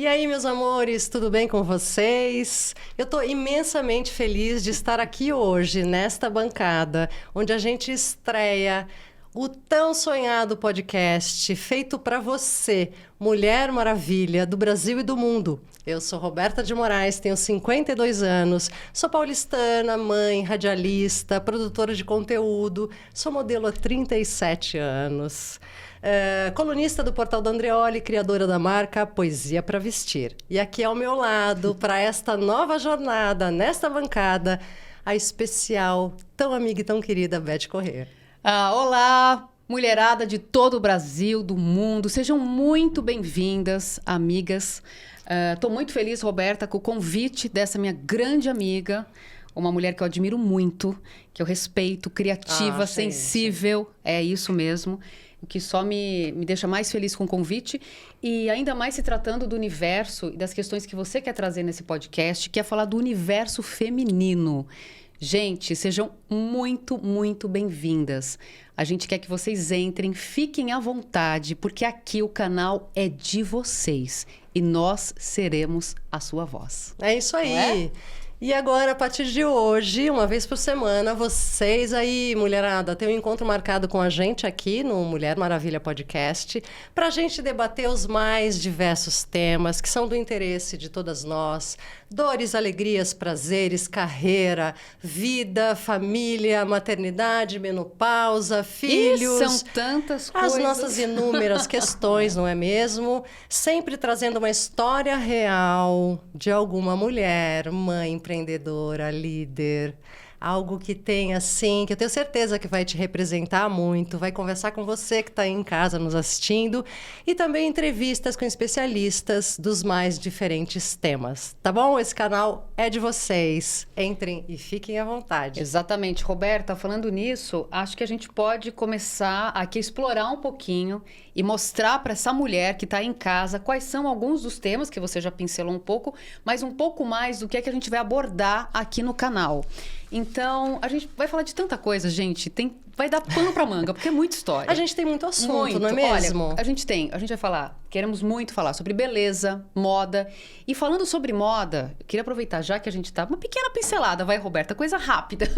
E aí, meus amores, tudo bem com vocês? Eu estou imensamente feliz de estar aqui hoje, nesta bancada, onde a gente estreia o tão sonhado podcast feito para você, Mulher Maravilha, do Brasil e do mundo. Eu sou Roberta de Moraes, tenho 52 anos, sou paulistana, mãe, radialista, produtora de conteúdo, sou modelo há 37 anos. Colunista do Portal do Andreoli, criadora da marca Poesia para Vestir. E aqui ao meu lado, para esta nova jornada, nesta bancada, a especial, tão amiga e tão querida Beth Corrêa. Olá, mulherada de todo o Brasil, do mundo. Sejam muito bem-vindas, amigas. Estou muito feliz, Roberta, com o convite dessa minha grande amiga, uma mulher que eu admiro muito, que eu respeito, criativa, sensível. É isso mesmo. O que só me deixa mais feliz com o convite. E ainda mais se tratando do universo e das questões que você quer trazer nesse podcast, que é falar do universo feminino. Gente, sejam muito, muito bem-vindas. A gente quer que vocês entrem, fiquem à vontade, porque aqui o canal é de vocês. E nós seremos a sua voz. É isso aí. E agora, a partir de hoje, uma vez por semana, vocês aí, mulherada, tem um encontro marcado com a gente aqui no Mulher Maravilha Podcast, para a gente debater os mais diversos temas que são do interesse de todas nós. Dores, alegrias, prazeres, carreira, vida, família, maternidade, menopausa, filhos. São tantas coisas. As nossas inúmeras questões, não é mesmo? Sempre trazendo uma história real de alguma mulher, mãe, empreendedora, líder, algo que tem assim, que eu tenho certeza que vai te representar muito, vai conversar com você que está aí em casa nos assistindo e também entrevistas com especialistas dos mais diferentes temas, tá bom? Esse canal é de vocês, entrem e fiquem à vontade. Exatamente, Roberta, falando nisso, acho que a gente pode começar aqui a explorar um pouquinho e mostrar para essa mulher que está em casa quais são alguns dos temas que você já pincelou um pouco, mas um pouco mais do que é que a gente vai abordar aqui no canal. Então, a gente vai falar de tanta coisa, gente. Vai dar pano pra manga, porque é muita história. A gente tem muito assunto, muito. Não é mesmo? Olha, a gente vai falar, queremos muito falar sobre beleza, moda. E falando sobre moda, eu queria aproveitar, já que a gente tá... Uma pequena pincelada, vai, Roberta, coisa rápida.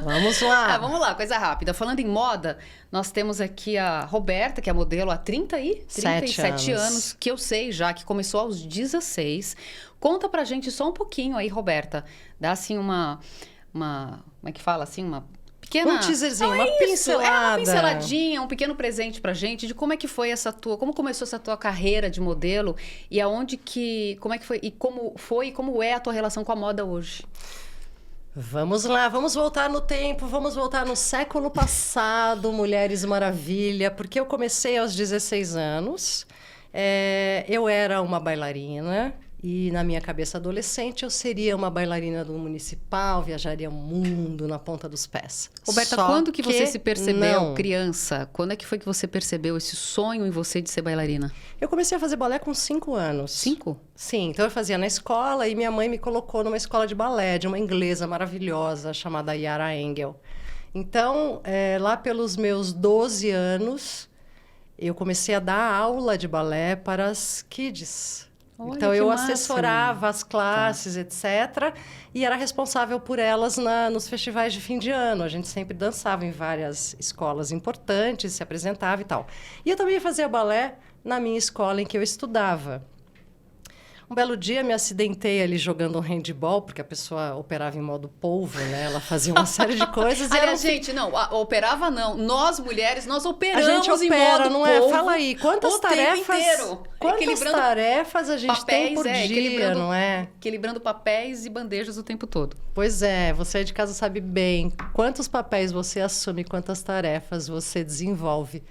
Vamos lá. Vamos lá, coisa rápida. Falando em moda, nós temos aqui a Roberta, que é modelo há 37 anos, que eu sei já, que começou aos 16. Conta pra gente só um pouquinho aí, Roberta. Dá assim uma como é que fala assim? Uma pequena... Um teaserzinho, uma pincelada. Uma pinceladinha, um pequeno presente pra gente de como é que foi como começou essa tua carreira de modelo e como é que foi e como é a tua relação com a moda hoje. Vamos lá, vamos voltar no tempo, vamos voltar no século passado, Mulheres Maravilha, porque eu comecei aos 16 anos, eu era uma bailarina. E na minha cabeça adolescente, eu seria uma bailarina do municipal, viajaria o mundo na ponta dos pés. Roberta, quando que você se percebeu, criança? Quando é que foi que você percebeu esse sonho em você de ser bailarina? Eu comecei a fazer balé com 5 anos. 5? Sim, então eu fazia na escola e minha mãe me colocou numa escola de balé de uma inglesa maravilhosa chamada Yara Engel. Então, lá pelos meus 12 anos, eu comecei a dar aula de balé para as kids. Olha, então, eu massa. assessorava as classes, etc. E era responsável por elas nos festivais de fim de ano. A gente sempre dançava em várias escolas importantes, se apresentava e tal. E eu também fazia balé na minha escola em que eu estudava. Um belo dia, me acidentei ali jogando um handball, porque a pessoa operava em modo polvo, né? Ela fazia uma série de coisas. Aliás, gente, não, operava não. Nós, mulheres, nós operamos a gente opera, em modo não polvo. Fala aí, quantas tarefas... Quantas tarefas a gente tem por dia, não é? Equilibrando papéis e bandejas o tempo todo. Pois é, você de casa sabe bem quantos papéis você assume, quantas tarefas você desenvolve.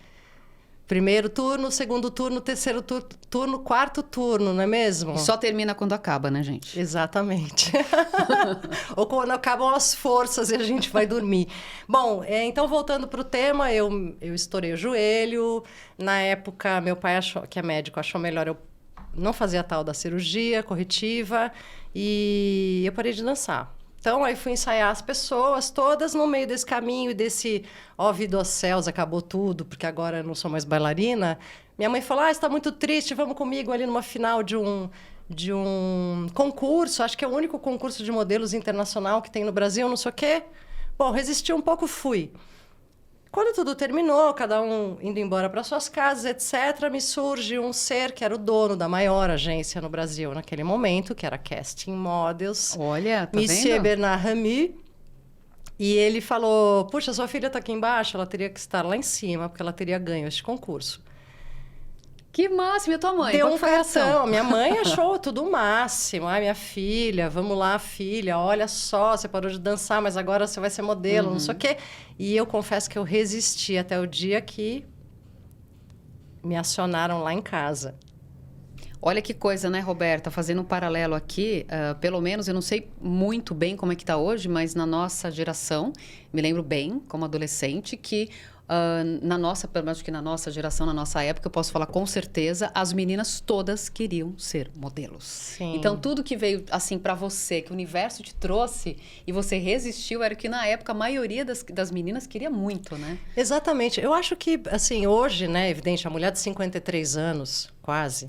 Primeiro turno, segundo turno, terceiro turno, quarto turno, não é mesmo? E só termina quando acaba, né, gente? Exatamente. Ou quando acabam as forças e a gente vai dormir. Bom, então voltando para o tema, eu estourei o joelho. Na época, meu pai, que é médico, achou melhor eu não fazer a tal da cirurgia corretiva e eu parei de dançar. Então, aí fui ensaiar as pessoas todas no meio desse caminho e desse ó vida aos céus, acabou tudo, porque agora eu não sou mais bailarina. Minha mãe falou, você está muito triste, vamos comigo ali numa final de de um concurso, acho que é o único concurso de modelos internacional que tem no Brasil, não sei o quê. Bom, resisti um pouco, fui. Quando tudo terminou, cada um indo embora para suas casas, etc., me surge um ser que era o dono da maior agência no Brasil naquele momento, que era Casting Models. Olha, tá Monsieur vendo? Bernard Remy. E ele falou, puxa, sua filha está aqui embaixo, ela teria que estar lá em cima, porque ela teria ganho este concurso. Que máximo, e a tua mãe? Deu Qual um foi a reação? cartão. Minha mãe achou tudo o máximo. Ai, minha filha, vamos lá, filha. Olha só, você parou de dançar, mas agora você vai ser modelo, não sei o quê. E eu confesso que eu resisti até o dia que me acionaram lá em casa. Olha que coisa, né, Roberta? Fazendo um paralelo aqui, pelo menos eu não sei muito bem como é que está hoje, mas na nossa geração, me lembro bem, como adolescente, que pelo menos que na nossa geração, na nossa época, eu posso falar com certeza, as meninas todas queriam ser modelos. Sim. Então, tudo que veio, assim, para você, que o universo te trouxe e você resistiu, era que na época a maioria das meninas queria muito, né? Exatamente. Eu acho que, assim, hoje, né, evidente, a mulher de 53 anos, quase,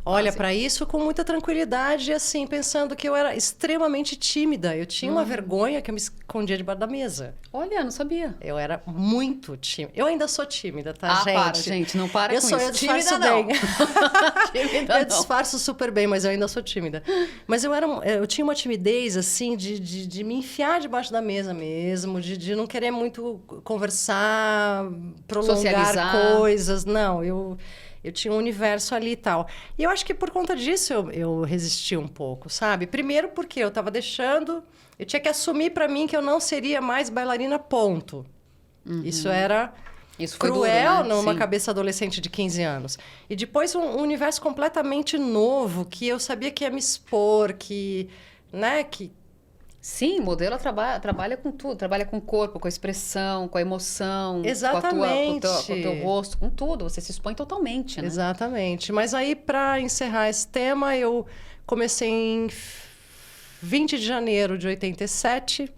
olha para isso com muita tranquilidade, assim, pensando que eu era extremamente tímida. Eu tinha uma vergonha que eu me escondia debaixo da mesa. Olha, não sabia. Eu era muito tímida. Eu ainda sou tímida, tá, gente? Para, gente, não para com isso. Eu disfarço Tímida, não. bem. Tímida, Eu não. disfarço super bem, mas eu ainda sou tímida. Mas eu tinha uma timidez, assim, de me enfiar debaixo da mesa mesmo, de não querer muito conversar, prolongar Socializar. coisas. Não, eu tinha um universo ali e tal. E eu acho que por conta disso eu resisti um pouco, sabe? Primeiro porque eu estava deixando... Eu tinha que assumir para mim que eu não seria mais bailarina, ponto. Isso era Isso foi cruel duro, né? numa Sim. cabeça adolescente de 15 anos. E depois um universo completamente novo, que eu sabia que ia me expor, que... né, que Sim, modelo trabalha com tudo. Trabalha com o corpo, com a expressão, com a emoção. Exatamente. Com o teu rosto, com tudo. Você se expõe totalmente, né? Exatamente. Mas aí, para encerrar esse tema, eu comecei em 20 de janeiro de 87.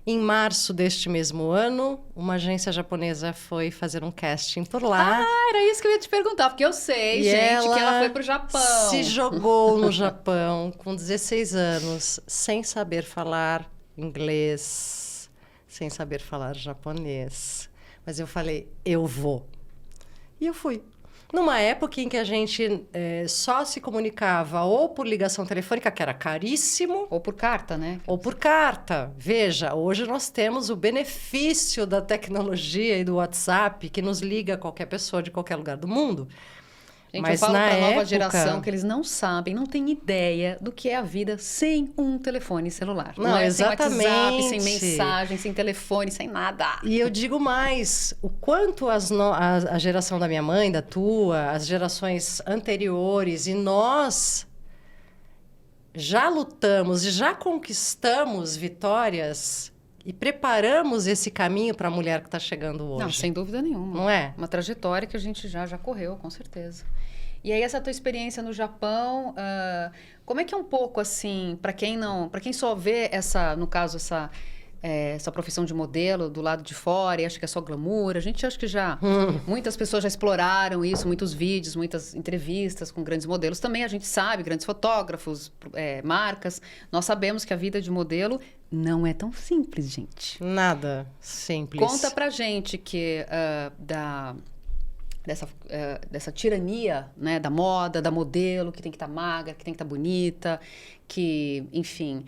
Em março deste mesmo ano, uma agência japonesa foi fazer um casting por lá. Ah, era isso que eu ia te perguntar, porque eu sei, E gente, que ela foi pro Japão. se jogou no Japão com 16 anos, sem saber falar inglês, sem saber falar japonês. Mas eu falei, eu vou. E eu fui. Numa época em que a gente só se comunicava ou por ligação telefônica, que era caríssimo, Ou por carta, né? ou por carta. Veja, hoje nós temos o benefício da tecnologia e do WhatsApp que nos liga a qualquer pessoa de qualquer lugar do mundo. Gente, Mas eu falo na pra nova época- geração que eles não sabem, não têm ideia do que é a vida sem um telefone celular. Não, é exatamente. Sem WhatsApp, sem mensagem, sem telefone, sem nada. E eu digo mais, o quanto a geração da minha mãe, da tua, as gerações anteriores e nós já lutamos e já conquistamos vitórias e preparamos esse caminho para a mulher que está chegando hoje. Não, sem dúvida nenhuma. Não é? Uma trajetória que a gente já correu, com certeza. E aí, essa tua experiência no Japão, como é que é um pouco assim, para quem só vê no caso, essa profissão de modelo do lado de fora e acha que é só glamour, a gente acha que muitas pessoas já exploraram isso, muitos vídeos, muitas entrevistas com grandes modelos. Também a gente sabe, grandes fotógrafos, marcas. Nós sabemos que a vida de modelo não é tão simples, gente. Nada simples. Conta pra gente que dessa tirania, né, da moda, da modelo, que tem que estar magra, que tem que estar bonita, que, enfim,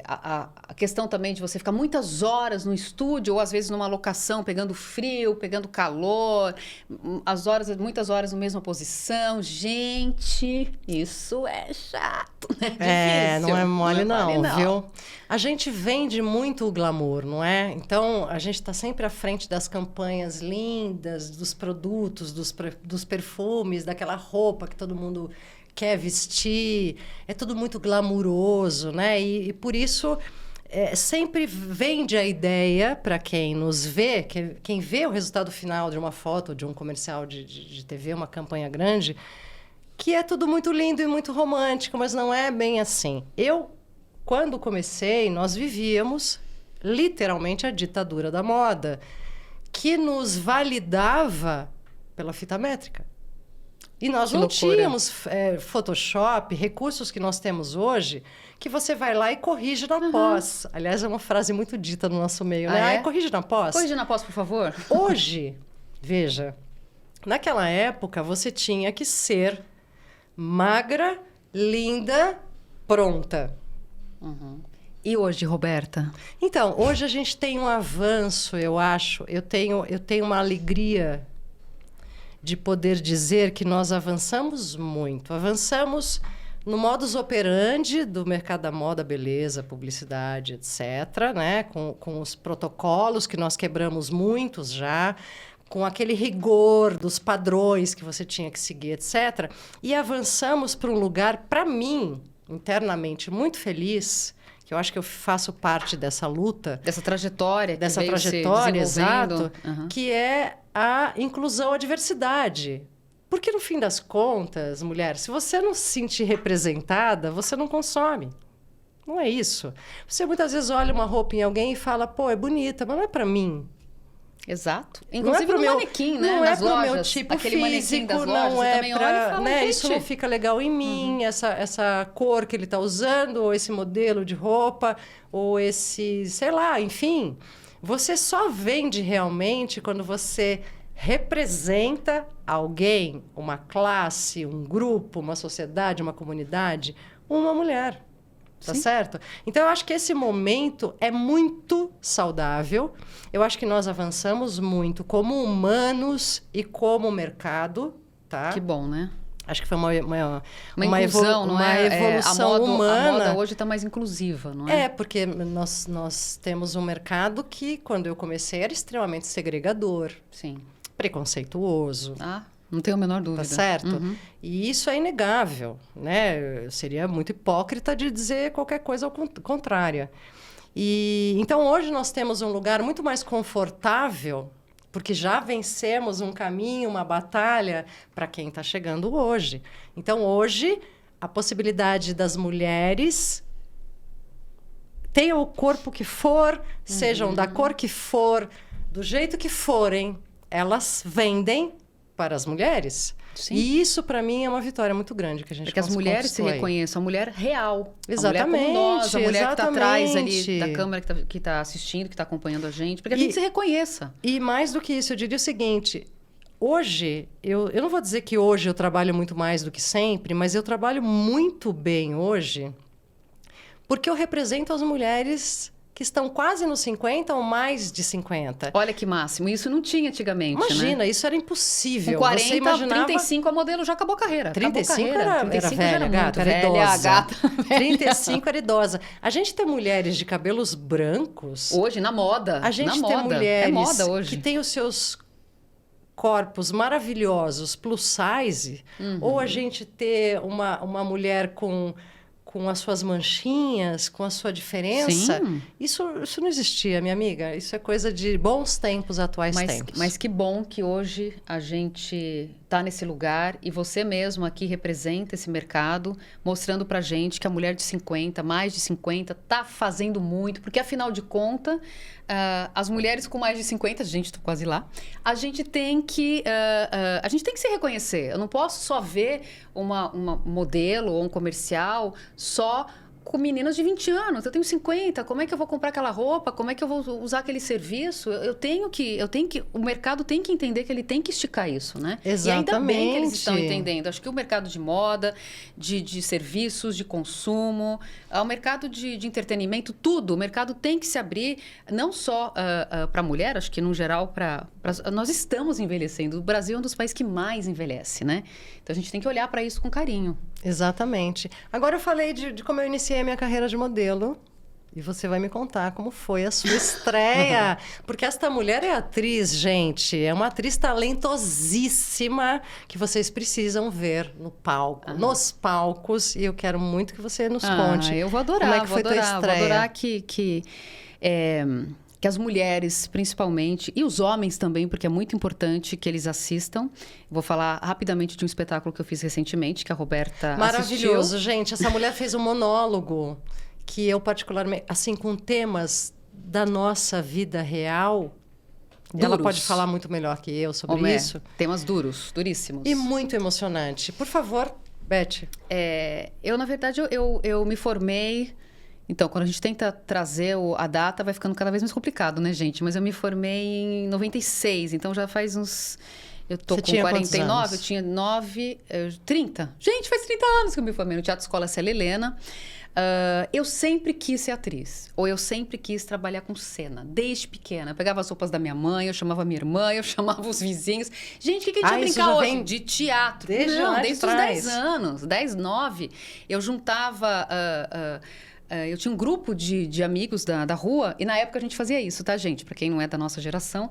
a questão também de você ficar muitas horas no estúdio ou às vezes numa locação, pegando frio, pegando calor, muitas horas na mesma posição. Gente, isso é chato, né? Difícil. Não é mole mole, não, viu? A gente vende muito o glamour, não é? Então, a gente está sempre à frente das campanhas lindas, dos produtos, dos perfumes, daquela roupa que todo mundo quer vestir. É tudo muito glamuroso, né? E por isso, sempre vende a ideia para quem nos vê, quem vê o resultado final de uma foto, de um comercial de TV, uma campanha grande, que é tudo muito lindo e muito romântico, mas não é bem assim. Quando comecei, nós vivíamos literalmente a ditadura da moda, que nos validava pela fita métrica. E nós Que não loucura. tínhamos Photoshop, recursos que nós temos hoje, que você vai lá e corrige na pós. Aliás, é uma frase muito dita no nosso meio, né? Ah, é? Ai, corrige na pós. Corrige na pós, por favor. Hoje, veja, naquela época você tinha que ser magra, linda, pronta. E hoje, Roberta? Então, hoje a gente tem um avanço, eu acho. Eu tenho uma alegria de poder dizer que nós avançamos muito. Avançamos no modus operandi do mercado da moda, beleza, publicidade, etc., né? Com os protocolos que nós quebramos muitos já, com aquele rigor dos padrões que você tinha que seguir, etc. E avançamos para um lugar, para mim, internamente, muito feliz, que eu acho que eu faço parte dessa luta, Dessa trajetória. dessa que veio se trajetória, desenvolvendo. exato, que é a inclusão, a diversidade. Porque, no fim das contas, mulher, se você não se sentir representada, você não consome. Não é isso. Você muitas vezes olha uma roupa em alguém e fala, pô, é bonita, mas não é para mim. Exato. Não é Inclusive pro no meu, manequim, né? não Nas é pro lojas. meu tipo Aquele manequim físico, das lojas, não você é também olha e pra, fala, né? gente... Isso não fica legal em mim, essa cor que ele está usando, ou esse modelo de roupa, ou esse, sei lá, enfim. Você só vende realmente quando você representa alguém, uma classe, um grupo, uma sociedade, uma comunidade, uma mulher. Tá Sim. certo? Então, eu acho que esse momento é muito saudável. Eu acho que nós avançamos muito como humanos e como mercado, tá? Que bom, né? Acho que foi uma inclusão, não é? evolução A humana. moda hoje está mais inclusiva, não é? É, porque nós temos um mercado que, quando eu comecei, era extremamente segregador, Sim. preconceituoso. Ah, não tenho a menor dúvida. Tá certo? E isso é inegável, né? Eu seria muito hipócrita de dizer qualquer coisa ao contrária. E então hoje nós temos um lugar muito mais confortável, porque já vencemos um caminho, uma batalha para quem está chegando hoje. Então hoje a possibilidade das mulheres tenham o corpo que for, sejam da cor que for, do jeito que forem, elas vendem para as mulheres. Sim. E isso, para mim, é uma vitória muito grande que a gente Para que as mulheres se conquistou aí. reconheçam, a mulher real. Exatamente, A mulher como nós, a mulher que está atrás ali exatamente. da câmera, que tá assistindo, que está acompanhando a gente. Para que a gente se reconheça. E mais do que isso, eu diria o seguinte... Hoje, eu não vou dizer que hoje eu trabalho muito mais do que sempre, mas eu trabalho muito bem hoje porque eu represento as mulheres que estão quase nos 50 ou mais de 50. Olha que máximo. Isso não tinha antigamente, Imagina, né? isso era impossível. Com 40, Você imaginava... 35, a modelo já acabou a carreira. 35 acabou a carreira. era 35 já velha, gata, muito era velha, idosa. gata, velha. 35 era idosa. A gente tem mulheres de cabelos brancos. Hoje, na moda. A gente na tem moda. mulheres É moda hoje. que têm os seus corpos maravilhosos, plus size, ou a gente ter uma mulher com as suas manchinhas, com a sua diferença. Sim. Isso não existia, minha amiga. Isso é coisa de bons tempos, atuais tempos. Mas que bom que hoje a gente está nesse lugar e você mesmo aqui representa esse mercado, mostrando pra gente que a mulher de 50, mais de 50, tá fazendo muito, porque afinal de contas, as mulheres com mais de 50, gente, tô quase lá, a gente tem que se reconhecer. Eu não posso só ver uma modelo ou um comercial só com meninas de 20 anos. Eu tenho 50, como é que eu vou comprar aquela roupa? Como é que eu vou usar aquele serviço? O mercado tem que entender que ele tem que esticar isso, né? Exatamente. E ainda bem que eles estão entendendo. Acho que o mercado de moda, de serviços, de consumo, o mercado de entretenimento, tudo. O mercado tem que se abrir, não só para a mulher, acho que no geral nós estamos envelhecendo. O Brasil é um dos países que mais envelhece, né? Então a gente tem que olhar para isso com carinho. Exatamente. Agora eu falei de como eu iniciei a minha carreira de modelo. E você vai me contar como foi a sua estreia. Porque esta mulher é atriz, gente. É uma atriz talentosíssima que vocês precisam ver no palco, nos palcos. E eu quero muito que você nos conte. Eu vou adorar, como é que foi tua estreia. Vou adorar que as mulheres, principalmente, e os homens também, porque é muito importante que eles assistam. Vou falar rapidamente de um espetáculo que eu fiz recentemente, que a Roberta Maravilhoso, assistiu. gente. Essa mulher fez um monólogo que eu particularmente, assim, com temas da nossa vida real, Ela pode falar muito melhor que eu sobre isso. Temas duros, duríssimos. E muito emocionante. Por favor, Beth. Eu, na verdade, eu me formei... Então, quando a gente tenta trazer a data, vai ficando cada vez mais complicado, né, gente? Mas eu me formei em 96, então já faz uns... Eu tô com 49, eu tinha 30. Gente, faz 30 anos que eu me formei no Teatro Escola Célia Helena. Eu sempre quis ser atriz, ou eu sempre quis trabalhar com cena, desde pequena. Eu pegava as roupas da minha mãe, eu chamava minha irmã, eu chamava os vizinhos. Gente, o que a gente ia brincar hoje? De teatro. Desde os 10 anos, 10, 9. Eu juntava... eu tinha um grupo de amigos da rua, e na época a gente fazia isso, tá, gente? Pra quem não é da nossa geração,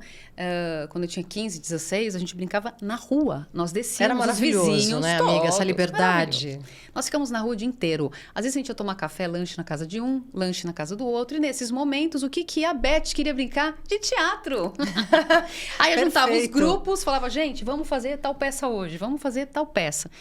quando eu tinha 15, 16, a gente brincava na rua. Nós descíamos os vizinhos, né, amiga? Essa liberdade. Nós ficamos na rua o dia inteiro. Às vezes a gente ia tomar café, lanche na casa de um, lanche na casa do outro, e nesses momentos, o que a Beth queria brincar? De teatro. Aí eu juntava os grupos, falava, gente, vamos fazer tal peça hoje, vamos fazer tal peça.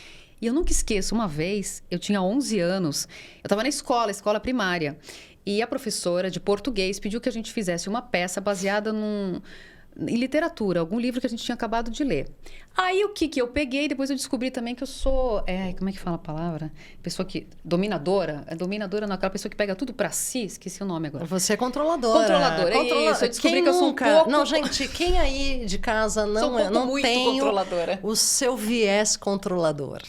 E eu nunca esqueço, uma vez, eu tinha 11 anos, eu estava na escola primária, e a professora de português pediu que a gente fizesse uma peça baseada em literatura, algum livro que a gente tinha acabado de ler. Aí o que eu peguei, depois eu descobri também que eu sou, como é que fala a palavra? Pessoa que, dominadora não, aquela pessoa que pega tudo pra si, esqueci o nome agora. Você é controladora. Controladora, é isso, eu descobri que eu sou um pouco... Não, gente, quem aí de casa não tem o seu viés controlador?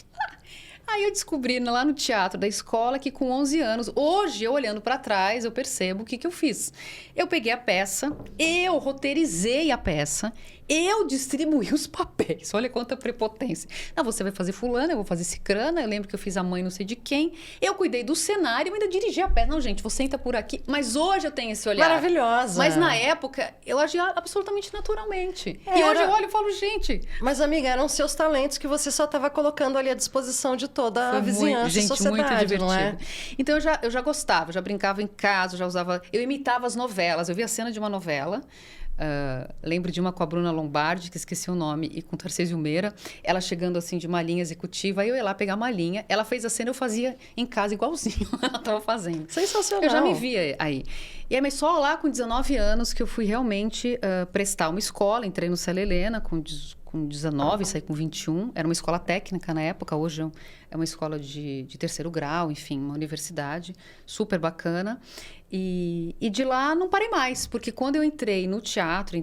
Aí eu descobri lá no teatro da escola que com 11 anos, hoje eu olhando para trás, eu percebo o que eu fiz. Eu peguei a peça, eu roteirizei a peça, eu distribuí os papéis. Olha quanta prepotência. Não, você vai fazer fulana, eu vou fazer cicrana, eu lembro que eu fiz a mãe não sei de quem. Eu cuidei do cenário, eu ainda dirigi a peça. Não, gente, você entra por aqui. Mas hoje eu tenho esse olhar. Maravilhosa. Mas na época, eu agia absolutamente naturalmente. E hoje eu olho e falo, gente... Mas, amiga, eram seus talentos que você só estava colocando ali à disposição de toda a vizinhança e sociedade, muito divertido. não é? Então, eu já gostava, eu já brincava em casa, eu já usava... Eu imitava as novelas. Eu via a cena de uma novela... lembro de uma com a Bruna Lombardi, que esqueci o nome, e com Tarcísio Meira, ela chegando assim de malinha executiva, aí eu ia lá pegar a malinha, ela fez a cena, eu fazia em casa igualzinho ela estava fazendo. Sensacional. Eu já me via aí. E aí, mas só lá com 19 anos que eu fui realmente prestar uma escola, entrei no Célia Helena com 19, saí com 21, era uma escola técnica na época, hoje é uma escola de terceiro grau, enfim, uma universidade super bacana. E de lá não parei mais, porque quando eu entrei no teatro,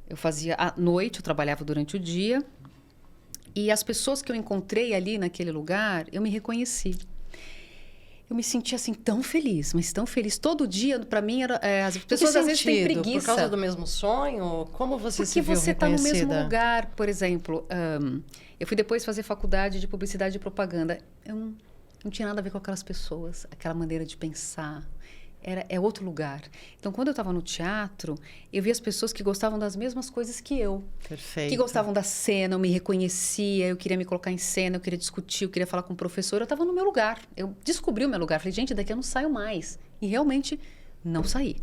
eu fazia à noite, eu trabalhava durante o dia, e as pessoas que eu encontrei ali naquele lugar, eu me reconheci. Eu me sentia assim tão feliz, mas tão feliz. Todo dia, para mim, as pessoas às vezes têm preguiça. Por causa do mesmo sonho? Como você se viu reconhecida? Porque você está no mesmo lugar, por exemplo. Eu fui depois fazer faculdade de publicidade e propaganda. Eu não tinha nada a ver com aquelas pessoas, aquela maneira de pensar. É outro lugar. Então, quando eu estava no teatro, eu via as pessoas que gostavam das mesmas coisas que eu. Perfeito. Que gostavam da cena, eu me reconhecia, eu queria me colocar em cena, eu queria discutir, eu queria falar com o professor. Eu estava no meu lugar. Eu descobri o meu lugar. Falei, gente, daqui eu não saio mais. E realmente não saí.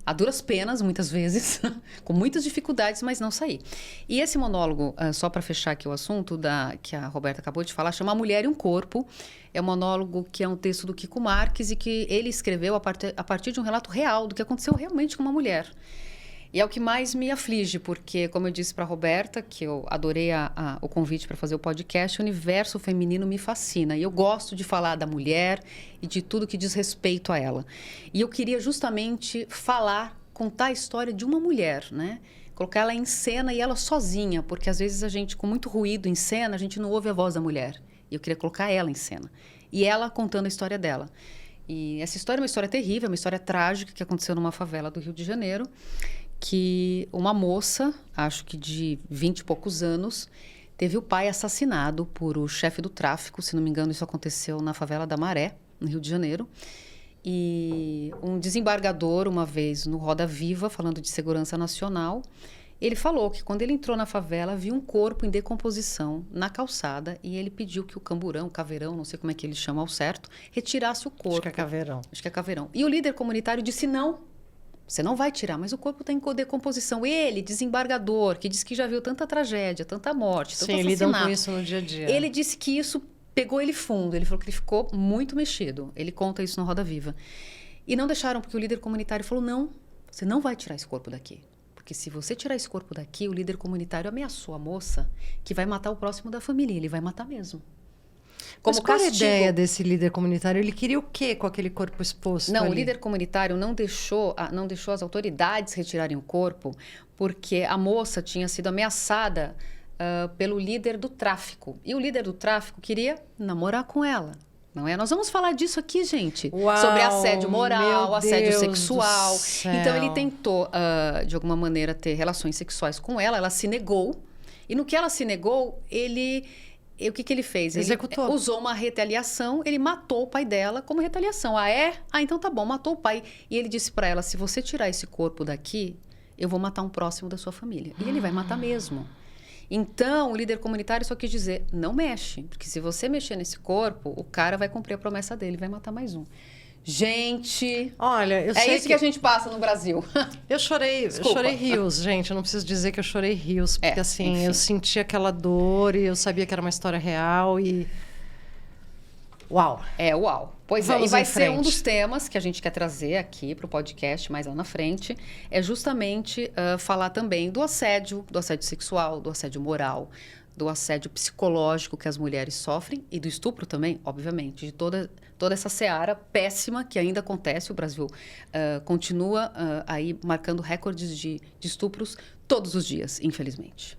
A duras penas, muitas vezes, com muitas dificuldades, mas não saí. E esse monólogo, só para fechar aqui o assunto, que a Roberta acabou de falar, chama A Mulher e um Corpo. É um monólogo que é um texto do Kiko Marques e que ele escreveu a partir de um relato real do que aconteceu realmente com uma mulher. E é o que mais me aflige, porque, como eu disse para a Roberta, que eu adorei o convite para fazer o podcast, o universo feminino me fascina. E eu gosto de falar da mulher e de tudo que diz respeito a ela. E eu queria justamente contar a história de uma mulher, né? Colocar ela em cena e ela sozinha, porque às vezes a gente, com muito ruído em cena, a gente não ouve a voz da mulher. E eu queria colocar ela em cena. E ela contando a história dela. E essa história é uma história terrível, uma história trágica que aconteceu numa favela do Rio de Janeiro, que uma moça, acho que de 20 e poucos anos, teve o pai assassinado por o chefe do tráfico. Se não me engano, isso aconteceu na favela da Maré, no Rio de Janeiro. E um desembargador, uma vez no Roda Viva, falando de segurança nacional, ele falou que quando ele entrou na favela, viu um corpo em decomposição na calçada e ele pediu que o camburão, caveirão, não sei como é que ele chama ao certo, retirasse o corpo. Acho que é caveirão. Acho que é caveirão. E o líder comunitário disse não. Você não vai tirar, mas o corpo está em decomposição. Ele, desembargador, que disse que já viu tanta tragédia, tanta morte, tanto assassinato. Sim, lidam com isso no dia a dia. Ele disse que isso pegou ele fundo. Ele falou que ele ficou muito mexido. Ele conta isso no Roda Viva. E não deixaram, porque o líder comunitário falou, não, você não vai tirar esse corpo daqui. Porque se você tirar esse corpo daqui, o líder comunitário ameaçou a moça que vai matar o próximo da família. Ele vai matar mesmo. Como qual a ideia desse líder comunitário? Ele queria o quê com aquele corpo exposto? Não, ali? O líder comunitário não deixou as autoridades retirarem o corpo porque a moça tinha sido ameaçada pelo líder do tráfico. E o líder do tráfico queria namorar com ela. Não é? Nós vamos falar disso aqui, gente. Uau, sobre assédio moral, assédio sexual. Então, ele tem tentou, de alguma maneira, ter relações sexuais com ela. Ela se negou. E no que ela se negou, o que ele fez? Executou. Ele usou uma retaliação, ele matou o pai dela como retaliação. Ah, é? Ah, então tá bom, matou o pai. E ele disse para ela, se você tirar esse corpo daqui, eu vou matar um próximo da sua família. E ele vai matar mesmo. Então, o líder comunitário só quis dizer, não mexe. Porque se você mexer nesse corpo, o cara vai cumprir a promessa dele, vai matar mais um. Gente, olha, eu sei é isso que a gente passa no Brasil. Eu chorei rios, gente. Eu não preciso dizer que eu chorei rios, porque assim, enfim. Eu senti aquela dor e eu sabia que era uma história real e... Uau! Uau! Pois é, e vai ser um dos temas que a gente quer trazer aqui para o podcast mais lá na frente, é justamente falar também do assédio sexual, do assédio moral, do assédio psicológico que as mulheres sofrem e do estupro também, obviamente, de toda essa seara péssima que ainda acontece. O Brasil continua aí marcando recordes de estupros todos os dias, infelizmente.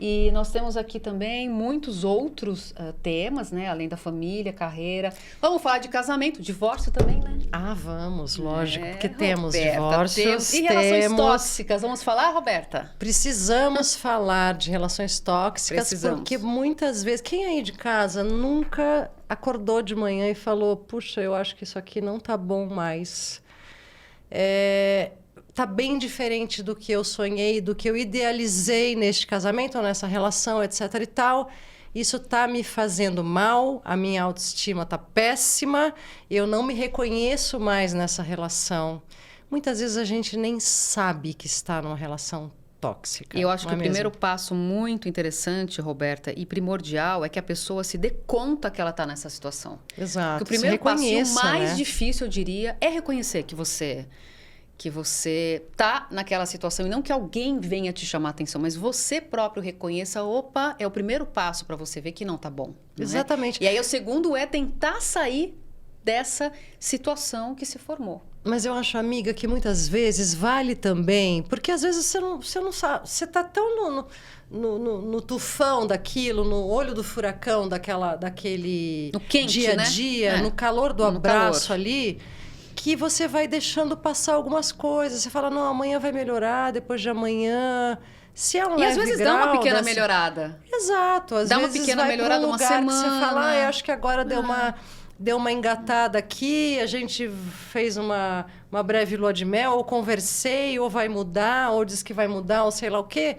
E nós temos aqui também muitos outros temas, né? Além da família, carreira. Vamos falar de casamento, divórcio também, né? Ah, vamos, lógico, porque Roberta, temos divórcios. E relações tóxicas, vamos falar, Roberta? Precisamos falar de relações tóxicas, porque muitas vezes, quem aí de casa nunca acordou de manhã e falou, puxa, eu acho que isso aqui não tá bom mais. Tá bem diferente do que eu sonhei, do que eu idealizei neste casamento, ou nessa relação, etc. e tal. Isso tá me fazendo mal, a minha autoestima tá péssima, eu não me reconheço mais nessa relação. Muitas vezes a gente nem sabe que está numa relação tóxica. Eu acho que o primeiro passo muito interessante, Roberta, e primordial, é que a pessoa se dê conta que ela está nessa situação. Exato. Porque o primeiro passo, e o mais difícil, eu diria, é reconhecer que você tá naquela situação e não que alguém venha te chamar a atenção, mas você próprio reconheça, opa, é o primeiro passo para você ver que não tá bom. Exatamente. E aí o segundo é tentar sair dessa situação que se formou. Mas eu acho, amiga, que muitas vezes vale também, porque às vezes você não sabe, você tá tão no tufão daquilo, no olho do furacão daquele no quente, dia a dia, no calor do abraço ali, que você vai deixando passar algumas coisas. Você fala, não, amanhã vai melhorar, depois de amanhã. Se é um e às vezes dá uma pequena melhorada. Exato. Às dá vezes uma pequena melhorada, uma semana. Que você fala, eu acho que agora deu uma engatada aqui, a gente fez uma breve lua de mel, ou conversei, ou vai mudar, ou diz que vai mudar, ou sei lá o quê.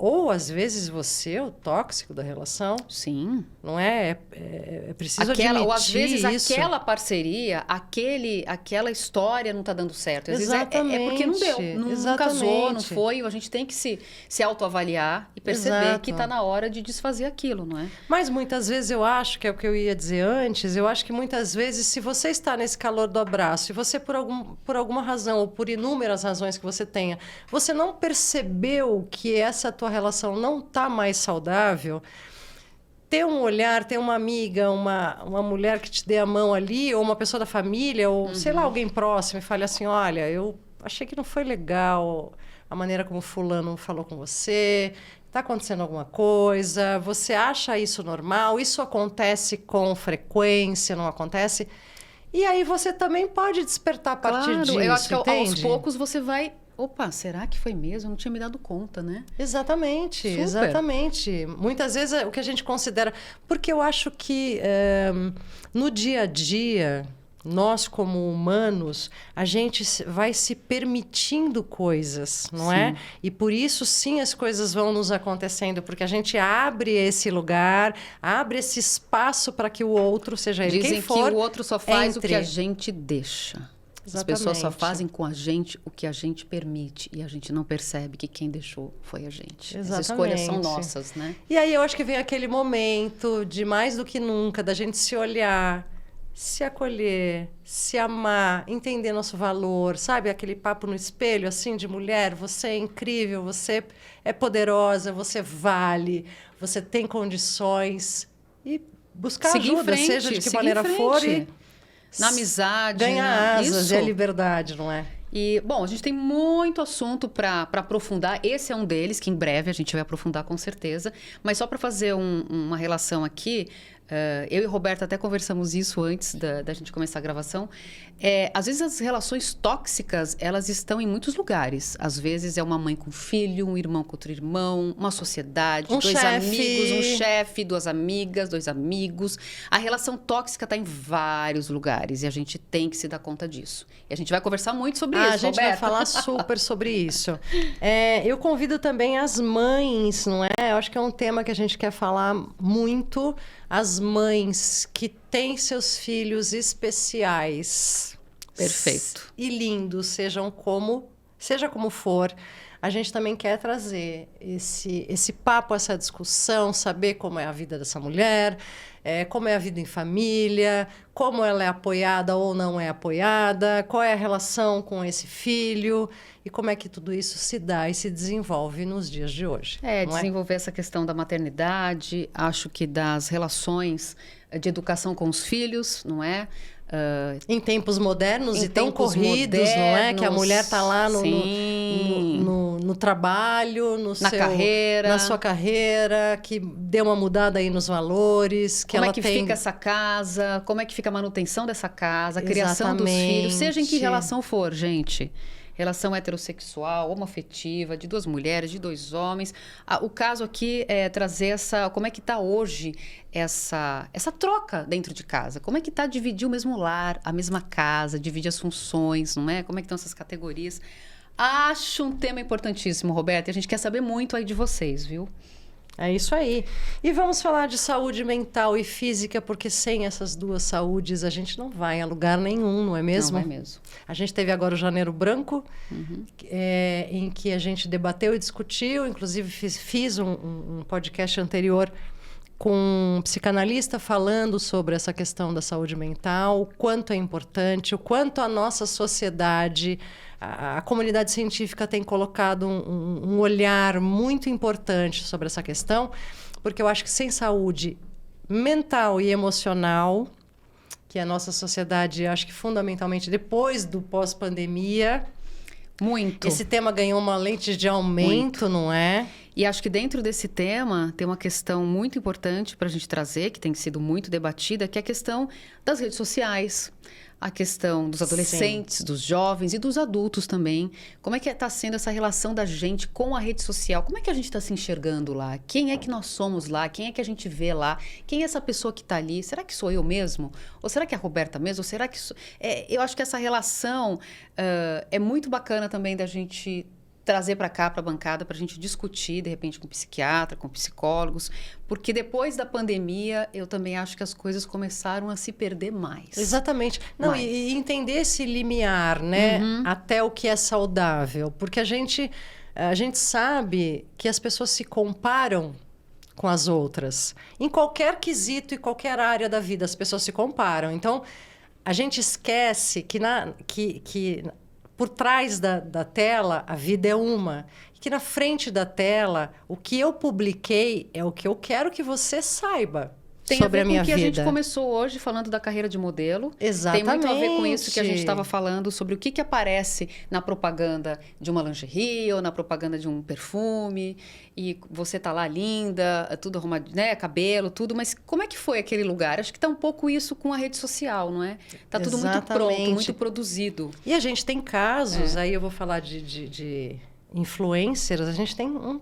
Ou, às vezes, você é o tóxico da relação. Sim. Não é? É preciso admitir isso. Ou, às vezes, aquela parceria, aquela história não está dando certo. Às Exatamente. vezes é porque não deu. Não casou, não foi. A gente tem que se autoavaliar e perceber que está na hora de desfazer aquilo, não é? Mas, muitas vezes, eu acho, que é o que eu ia dizer antes, eu acho que, muitas vezes, se você está nesse calor do abraço, e você, por alguma razão, ou por inúmeras razões que você tenha, você não percebeu que essa tua relação não está mais saudável, ter um olhar, ter uma amiga, uma mulher que te dê a mão ali, ou uma pessoa da família, ou sei lá, alguém próximo, e fale assim, olha, eu achei que não foi legal a maneira como fulano falou com você, está acontecendo alguma coisa, você acha isso normal, isso acontece com frequência, não acontece? E aí você também pode despertar a partir disso, eu acho que entende? aos poucos você vai... Opa, será que foi mesmo? Eu não tinha me dado conta, né? Exatamente, exatamente. Muitas vezes o que a gente considera... Porque eu acho que no dia a dia, nós como humanos, a gente vai se permitindo coisas, não é? E por isso, sim, as coisas vão nos acontecendo, porque a gente abre esse lugar, abre esse espaço para que o outro, seja ele quem for... Dizem que o outro só faz o que a gente deixa. Exatamente. As pessoas só fazem com a gente o que a gente permite. E a gente não percebe que quem deixou foi a gente. Exatamente. As escolhas são nossas, né? E aí eu acho que vem aquele momento de mais do que nunca, da gente se olhar, se acolher, se amar, entender nosso valor, sabe? Aquele papo no espelho, assim, de mulher, você é incrível, você é poderosa, você vale, você tem condições. E buscar Seguir em ajuda, frente, seja de que seguir em maneira for. frente. E Na amizade, ganhar asas isso. e a liberdade, não é? E, bom, a gente tem muito assunto para aprofundar. Esse é um deles, que em breve a gente vai aprofundar com certeza. Mas só para fazer uma relação aqui, eu e Roberta até conversamos isso antes da gente começar a gravação. Às vezes as relações tóxicas, elas estão em muitos lugares. Às vezes é uma mãe com filho, um irmão com outro irmão, uma sociedade, dois amigos, um chefe, duas amigas, dois amigos. A relação tóxica está em vários lugares e a gente tem que se dar conta disso. E a gente vai conversar muito sobre isso, A gente Roberta. vai falar super sobre isso. Eu convido também as mães, não é? Eu acho que é um tema que a gente quer falar muito. As mães que têm seus filhos especiais. Perfeito. E lindos, seja como for. A gente também quer trazer esse papo, essa discussão, saber como é a vida dessa mulher, como é a vida em família, como ela é apoiada ou não é apoiada, qual é a relação com esse filho e como é que tudo isso se dá e se desenvolve nos dias de hoje. Desenvolver essa questão da maternidade, acho que das relações de educação com os filhos, não é? Em tempos modernos e tão corridos, não é? Que a mulher está lá no trabalho, na sua carreira, que deu uma mudada aí nos valores. Como é que fica essa casa? Como é que fica a manutenção dessa casa? A criação dos filhos? Seja em que relação for, gente. Relação heterossexual, homoafetiva, de duas mulheres, de dois homens. O caso aqui é trazer como é que está hoje essa troca dentro de casa. Como é que está dividir o mesmo lar, a mesma casa, dividir as funções, não é? Como é que estão essas categorias? Acho um tema importantíssimo, Roberta, e a gente quer saber muito aí de vocês, viu? É isso aí. E vamos falar de saúde mental e física, porque sem essas duas saúdes a gente não vai a lugar nenhum, não é mesmo? Não vai mesmo. A gente teve agora o Janeiro Branco, em que a gente debateu e discutiu, inclusive fiz um podcast anterior com um psicanalista falando sobre essa questão da saúde mental, o quanto é importante, o quanto a nossa sociedade, a comunidade científica tem colocado um olhar muito importante sobre essa questão, porque eu acho que sem saúde mental e emocional, que a nossa sociedade, acho que fundamentalmente depois do pós-pandemia, esse tema ganhou uma lente de aumento, não é? E acho que dentro desse tema tem uma questão muito importante para a gente trazer, que tem sido muito debatida, que é a questão das redes sociais, a questão dos adolescentes, Sim. dos jovens e dos adultos também. Como é que está sendo essa relação da gente com a rede social? Como é que a gente está se enxergando lá? Quem é que nós somos lá? Quem é que a gente vê lá? Quem é essa pessoa que está ali? Será que sou eu mesmo? Ou será que é a Roberta mesmo? Ou será que... eu acho que essa relação é muito bacana também da gente trazer para cá, para a bancada, para a gente discutir, de repente, com psiquiatra, com psicólogos, porque depois da pandemia, eu também acho que as coisas começaram a se perder mais. Exatamente. Não, e entender esse limiar, né? Até o que é saudável. Porque a gente sabe que as pessoas se comparam com as outras. Em qualquer quesito e qualquer área da vida, as pessoas se comparam. Então, a gente esquece que por trás da tela, a vida é uma. E que na frente da tela, o que eu publiquei é o que eu quero que você saiba sobre a minha vida. Tem a ver com o que a gente começou hoje falando da carreira de modelo. Exatamente. Tem muito a ver com isso que a gente estava falando sobre o que aparece na propaganda de uma lingerie ou na propaganda de um perfume. E você tá lá linda, tudo arrumado, né? Cabelo, tudo. Mas como é que foi aquele lugar? Acho que tá um pouco isso com a rede social, não é? Tá tudo muito pronto, muito produzido. E a gente tem casos, aí eu vou falar de influencers, a gente tem um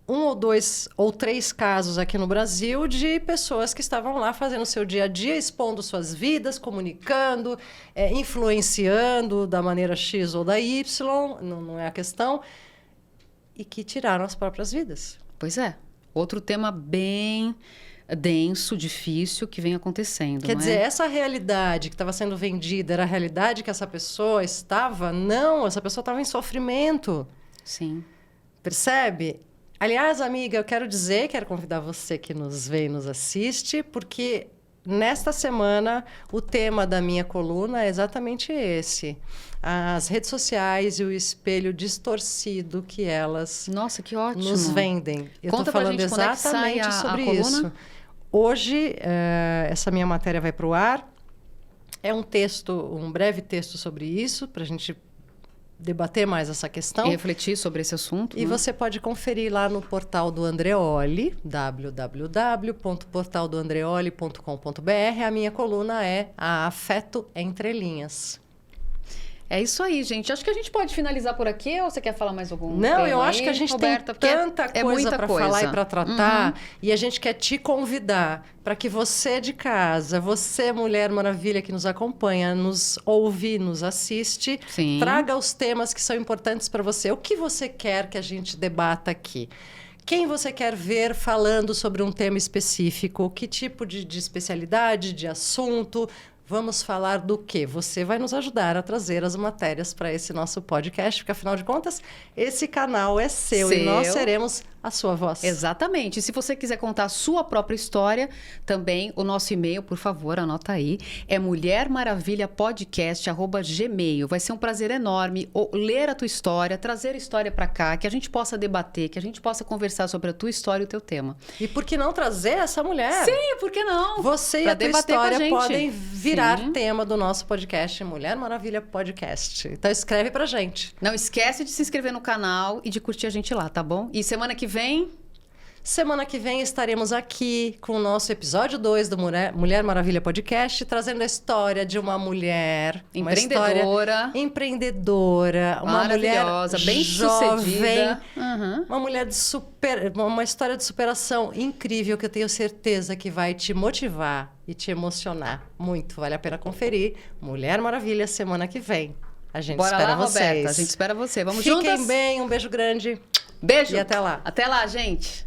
ou dois ou três casos aqui no Brasil de pessoas que estavam lá fazendo o seu dia a dia, expondo suas vidas, comunicando, influenciando da maneira X ou da Y, não é a questão, e que tiraram as próprias vidas. Pois é. Outro tema bem denso, difícil, que vem acontecendo. Quer dizer, essa realidade que estava sendo vendida era a realidade que essa pessoa estava? Não, essa pessoa estava em sofrimento. Sim. Percebe? Aliás, amiga, quero convidar você que nos vê e nos assiste, porque nesta semana, o tema da minha coluna é exatamente esse. As redes sociais e o espelho distorcido que elas Nossa, que ótimo. nos vendem. Eu Conta estou pra falando gente quando é que sai exatamente a sobre coluna? isso. Hoje, essa minha matéria vai para o ar. É um breve texto sobre isso, para a gente debater mais essa questão. E refletir sobre esse assunto. E você pode conferir lá no portal do Andreoli, www.portaldoandreoli.com.br. A minha coluna é a Afeto Entre Linhas. É isso aí, gente. Acho que a gente pode finalizar por aqui, ou você quer falar mais algum Não, tema eu acho aí, que a gente Roberta? tem tanta coisa para falar e para tratar. Uhum. E a gente quer te convidar para que você de casa, você, Mulher Maravilha, que nos acompanha, nos ouve, nos assiste, Sim. traga os temas que são importantes para você. O que você quer que a gente debata aqui? Quem você quer ver falando sobre um tema específico? Que tipo de especialidade, de assunto? Vamos falar do quê? Você vai nos ajudar a trazer as matérias para esse nosso podcast, porque, afinal de contas, esse canal é seu e nós seremos a sua voz. Exatamente. E se você quiser contar a sua própria história, também o nosso e-mail, por favor, anota aí, é mulhermaravilhapodcast@gmail. Vai ser um prazer enorme ler a tua história, trazer a história para cá, que a gente possa debater, que a gente possa conversar sobre a tua história e o teu tema. E por que não trazer essa mulher? Sim, por que não? Você e Pra a tua debater com a história gente. podem virar Sim. tema do nosso podcast, Mulher Maravilha Podcast. Então escreve pra gente. Não esquece de se inscrever no canal e de curtir a gente lá, tá bom? E semana que vem... Semana que vem estaremos aqui com o nosso episódio 2 do Mulher Maravilha Podcast, trazendo a história de uma mulher... Empreendedora. Empreendedora. Uma mulher maravilhosa, bem jovem. sucedida. Uhum. Uma mulher uma história de superação incrível que eu tenho certeza que vai te motivar e te emocionar muito. Vale a pena conferir. Mulher Maravilha, semana que vem. A gente Bora espera lá, vocês. Roberta. A gente espera você. Vamos Fiquem juntas? bem, um beijo grande. Beijo. E até lá. Até lá, gente.